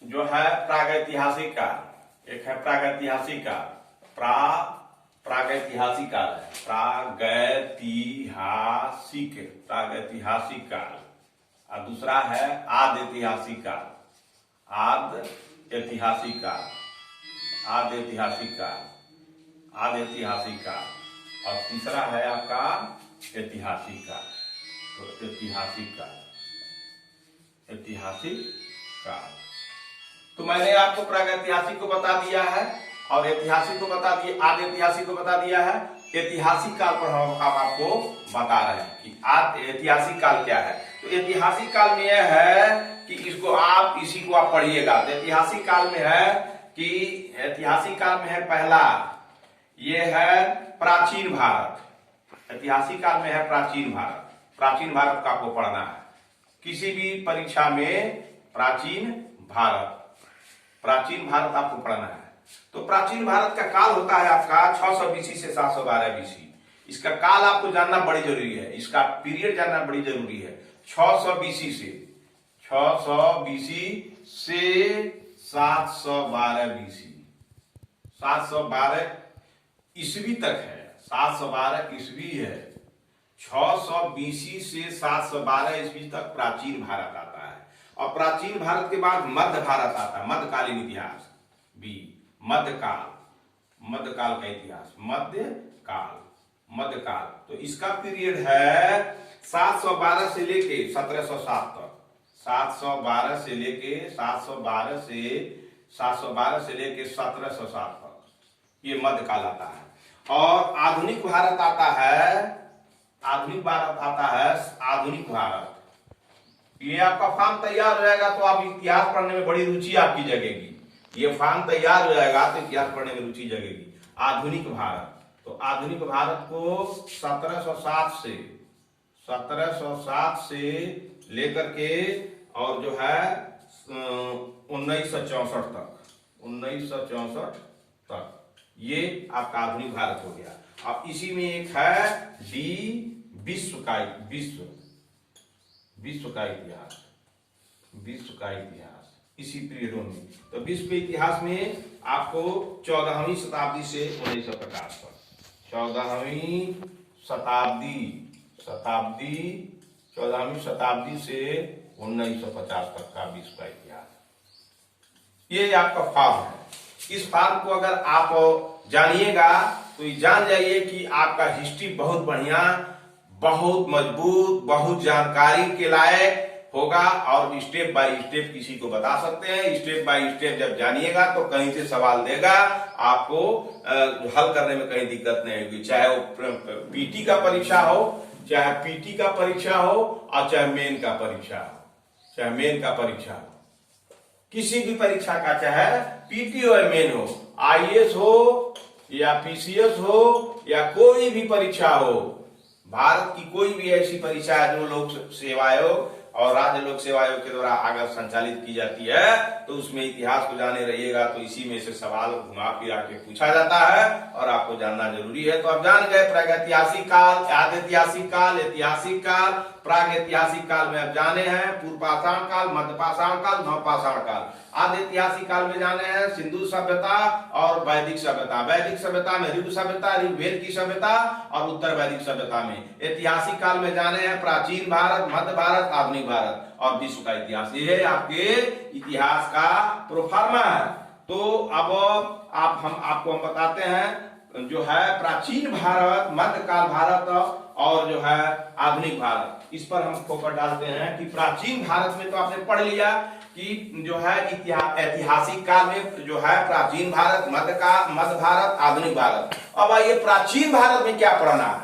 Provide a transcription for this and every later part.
जो है प्रागैतिहासिक काल, एक है प्रागैतिहासिक काल, प्रागैतिहासिक काल है, प्रागैतिहासिक काल, और दूसरा है आद्यैतिहासिक काल, आद्यैतिहासिक काल, आद्यैतिहासिक काल, आद्यैतिहासिक काल, और तीसरा है आपका ऐतिहासिक काल। तो ऐतिहासिक काल, ऐतिहासिक काल। तो मैंने आपको प्रागैतिहासिक को बता दिया है और ऐतिहासिक को बता दिया, आदि ऐतिहासिक को बता दिया है। ऐतिहासिक काल पर हम आपको बता रहे हैं कि आदि ऐतिहासिक काल क्या है। तो ऐतिहासिक काल में यह है कि इसको आप इसी को आप पढ़िएगा। तो ऐतिहासिक काल में है कि ऐतिहासिक काल में है पहला, ये है प्राचीन भारत। ऐतिहासिक काल में है प्राचीन भारत। प्राचीन भारत का आपको पढ़ना है किसी भी परीक्षा में। प्राचीन भारत, प्राचीन भारत आपको पढ़ना है। तो प्राचीन भारत का काल होता है आपका 600 बीसी से 712 बीसी। इसका काल आपको जानना बड़ी जरूरी है, इसका पीरियड जानना बड़ी जरूरी है। 600 बीसी से 712 बीसी, 712 ईस्वी तक है, 712 ईस्वी है। 600 बीसी से 712 ईस्वी तक प्राचीन भारत आता है। और प्राचीन भारत के बाद मध्य भारत आता है, मध्यकालीन इतिहास बी, मध्यकाल, मध्यकाल का इतिहास, मध्यकाल। तो इसका पीरियड है 712 से लेके 1707 तक, 712 से लेके 1707 तक ये मध्यकाल आता है। और आधुनिक भारत आता है, आधुनिक भारत आता है, आधुनिक भारत। ये आपका फॉर्म तैयार हो जाएगा तो आप इतिहास पढ़ने में बड़ी रुचि आपकी जगेगी। ये फॉर्म तैयार हो जाएगा तो इतिहास पढ़ने में रुचि जगेगी। आधुनिक भारत, तो आधुनिक भारत को 1707 से लेकर के और जो है 1964 तक ये आपका आधुनिक भारत हो गया। अब इसी में एक है डी, विश्व का इतिहास, इसी पीरियडों में। तो विश्व के इतिहास में आपको 14वीं शताब्दी से 1950 तक, 14वीं शताब्दी से 1950 तक का विश्व का इतिहास, ये आपका फॉर्म है। इस फॉर्म को अगर आप जानिएगा तो ये जान जाइए कि आपका हिस्ट्री बहुत बढ़िया, बहुत मजबूत, बहुत जानकारी के लायक होगा। और स्टेप बाय स्टेप किसी को बता सकते हैं। स्टेप बाय स्टेप जब जानिएगा तो कहीं से सवाल देगा, आपको हल करने में कहीं दिक्कत नहीं होगी। चाहे वो पीटी का परीक्षा हो, चाहे पीटी का परीक्षा हो, और चाहे मेन का परीक्षा हो, किसी भी परीक्षा का, चाहे पीटी हो या मेन हो, आईएएस हो या पीसीएस हो या कोई भी परीक्षा हो, भारत की कोई भी ऐसी परीक्षा है जो लोक सेवा आयोग और राज्य लोक सेवा आयोग के द्वारा अगर संचालित की जाती है तो उसमें इतिहास को जाने रहिएगा तो इसी में से सवाल घुमा फिरा के पूछा जाता है और आपको जानना जरूरी है। तो आप जान गए प्रागैतिहासिक काल, आद्यैतिहासिक काल, ऐतिहासिक काल, प्रागैतिहासिक काल में आप जाने हैं पूर्व पाषाण काल, मध्य पाषाण काल, नवपाषाण काल। आद्यैतिहासिक काल में जाने हैं सिंधु सभ्यता और वैदिक सभ्यता। वैदिक सभ्यता में ऋतु सभ्यता, ऋग्वेद की सभ्यता और उत्तर वैदिक सभ्यता में। ऐतिहासिक काल में जाने हैं प्राचीन भारत, मध्य भारत, आधुनिक भारत और विश्व का इतिहास। ये आपके इतिहास का प्रोफार्मा है। तो अब हम आपको बताते हैं जो है प्राचीन भारत, मध्यकाल भारत और जो है आधुनिक भारत। इस पर हम फोकस डालते हैं कि प्राचीन भारत में तो आपने पढ़ लिया कि जो है ऐतिहासिक काल में जो है प्राचीन भारत, मध्य भारत, आधुनिक भारत। अब आइए प्राचीन भारत में क्या पढ़ना है।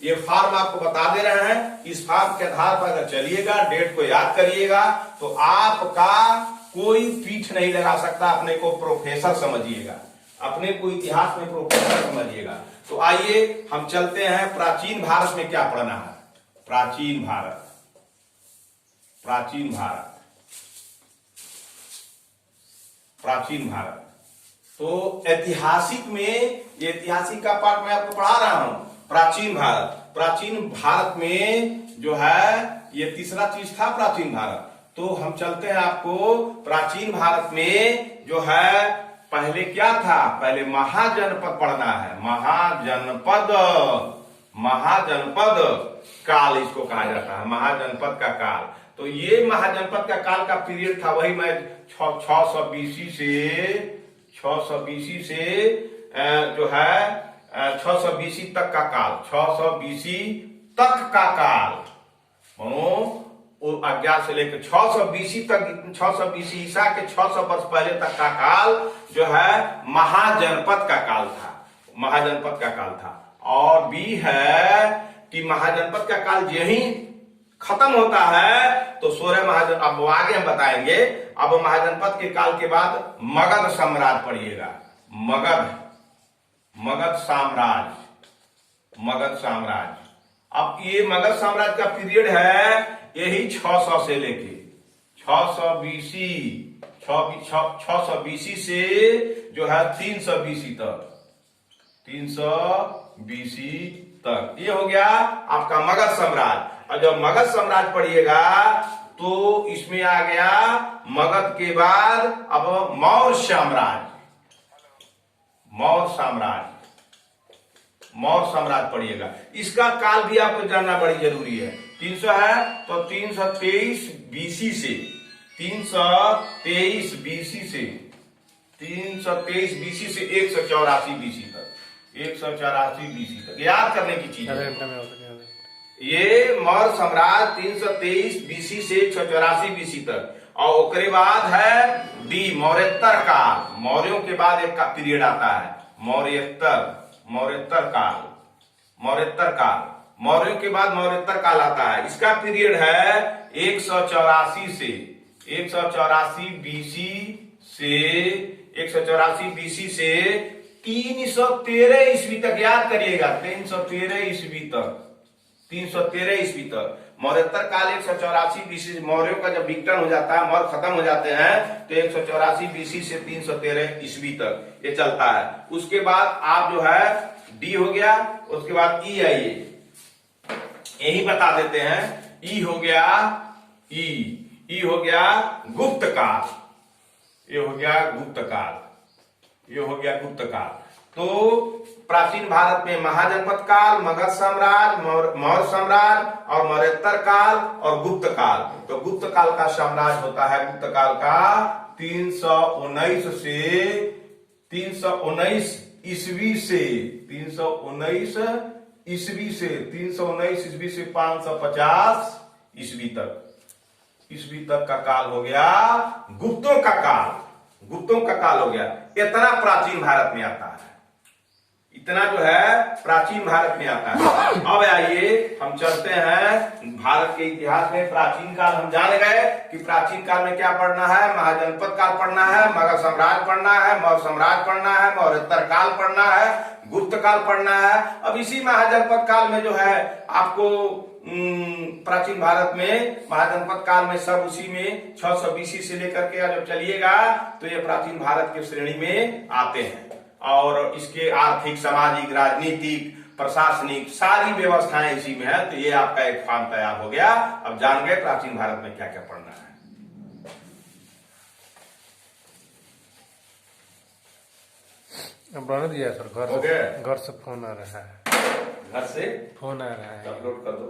ये फॉर्म आपको बता दे रहे हैं। इस फॉर्म के आधार पर अगर चलिएगा, डेट को याद करिएगा तो आपका कोई पीठ नहीं लगा सकता। अपने को प्रोफेसर समझिएगा, अपने को इतिहास में प्रोफेसर समझिएगा। तो आइए हम चलते हैं प्राचीन भारत में क्या पढ़ना है। प्राचीन भारत तो ऐतिहासिक में, ये ऐतिहासिक का पार्ट मैं आपको पढ़ा रहा हूं। प्राचीन भारत में जो है ये तीसरा चीज था प्राचीन भारत। तो हम चलते हैं आपको प्राचीन भारत में जो है पहले क्या था। पहले महाजनपद पढ़ना है। महाजनपद, महाजनपद काल इसको कहा जाता है, महाजनपद का काल। तो ये महाजनपद का काल का पीरियड था, वही मैं 600 बीसी से जो है 600 बीसी तक का काल, 600 बीसी तक का काल, अज्ञात से लेकर 600 बीसी तक, 600 बीसी ईसा के 600 वर्ष पहले तक का काल जो है महाजनपद का काल था, महाजनपद का काल था। और भी है कि महाजनपद का काल यही खत्म होता है तो 16 महाजन, अब आगे हम बताएंगे। अब महाजनपद के काल के बाद मगध साम्राज्य पढ़िएगा, मगध साम्राज्य, मगध साम्राज्य। अब ये मगध साम्राज्य का पीरियड है यही 600 से लेके 600 बीसी, 600 बीसी से जो है 300 बीसी तक, 300 बीसी तक ये हो गया आपका मगध साम्राज्य। और जब मगध साम्राज्य पढ़िएगा तो इसमें आ गया मगध के बाद अब मौर्य साम्राज्य, मौर्य साम्राज्य, मौर्य साम्राज्य पढ़िएगा। इसका काल भी आपको जानना बड़ी जरूरी है। 300 है तो 323 बीसी से, 323 बीसी से, 323 बीसी से 184 बीसी तक, 184 बीसी तक याद करने की चीज है। ये मौर्य साम्राज्य 323 बीसी से 184 बीसी तक। और उसके बाद है डी मौर्योत्तर काल, मौर्यों के बाद एक का पीरियड आता है मौर्योत्तर, मौर्योत्तर काल, मौर्योत्तर काल, मौर्यों के बाद मौर्योत्तर काल आता है। इसका पीरियड है 184 से 184 बीसी से 184 बीसी से 313 ईस्वी तक याद करिएगा, 313 ईस्वी तक, 313 ईस्वी तक। मौर्योत्तर काल 184 बीसी, मौर्यों का जब विघटन हो जाता है, मौर्य खत्म हो जाते हैं तो 184 बीसी से 313 ईस्वी तक ये चलता है। उसके बाद आप जो है डी हो गया, उसके बाद ई आइए, यही बता देते हैं। ई हो गया, ई हो गया गुप्त काल, ये हो गया गुप्त काल, ये हो गया गुप्त काल। तो प्राचीन भारत में महाजनपद काल, मगध साम्राज्य, मौर्य साम्राज्य और मौर्योत्तर काल और गुप्त काल। तो गुप्त काल का साम्राज्य होता है, गुप्त काल का 319 से 319 ईस्वी से 319 ईस्वी से 319 ईस्वी से 550 ईस्वी तक, ईस्वी तक का काल हो गया गुप्तों का काल, गुप्तों का काल हो गया। इतना प्राचीन भारत में आता है, इतना जो है प्राचीन भारत में आता है। अब आइए हम चलते हैं भारत के इतिहास में। प्राचीन काल हम जान गए कि प्राचीन काल में क्या पढ़ना है, महाजनपद काल पढ़ना है, मगध साम्राज्य पढ़ना है, मौर्य साम्राज्य पढ़ना है, मौर्योत्तर काल पढ़ना है, गुप्त काल पढ़ना है। अब इसी महाजनपद काल में जो है आपको प्राचीन भारत में महाजनपद काल में सब उसी में 600 बीसी से लेकर के जब चलिएगा तो ये प्राचीन भारत की श्रेणी में आते हैं। और इसके आर्थिक, सामाजिक, राजनीतिक, प्रशासनिक सारी व्यवस्थाएं इसी में है। तो ये आपका एक फॉर्म तैयार हो गया। अब जान गए प्राचीन भारत में क्या क्या पढ़ना है। बना दिया सर, घर से फोन आ रहा है, घर से फोन आ रहा है, अपलोड कर दो।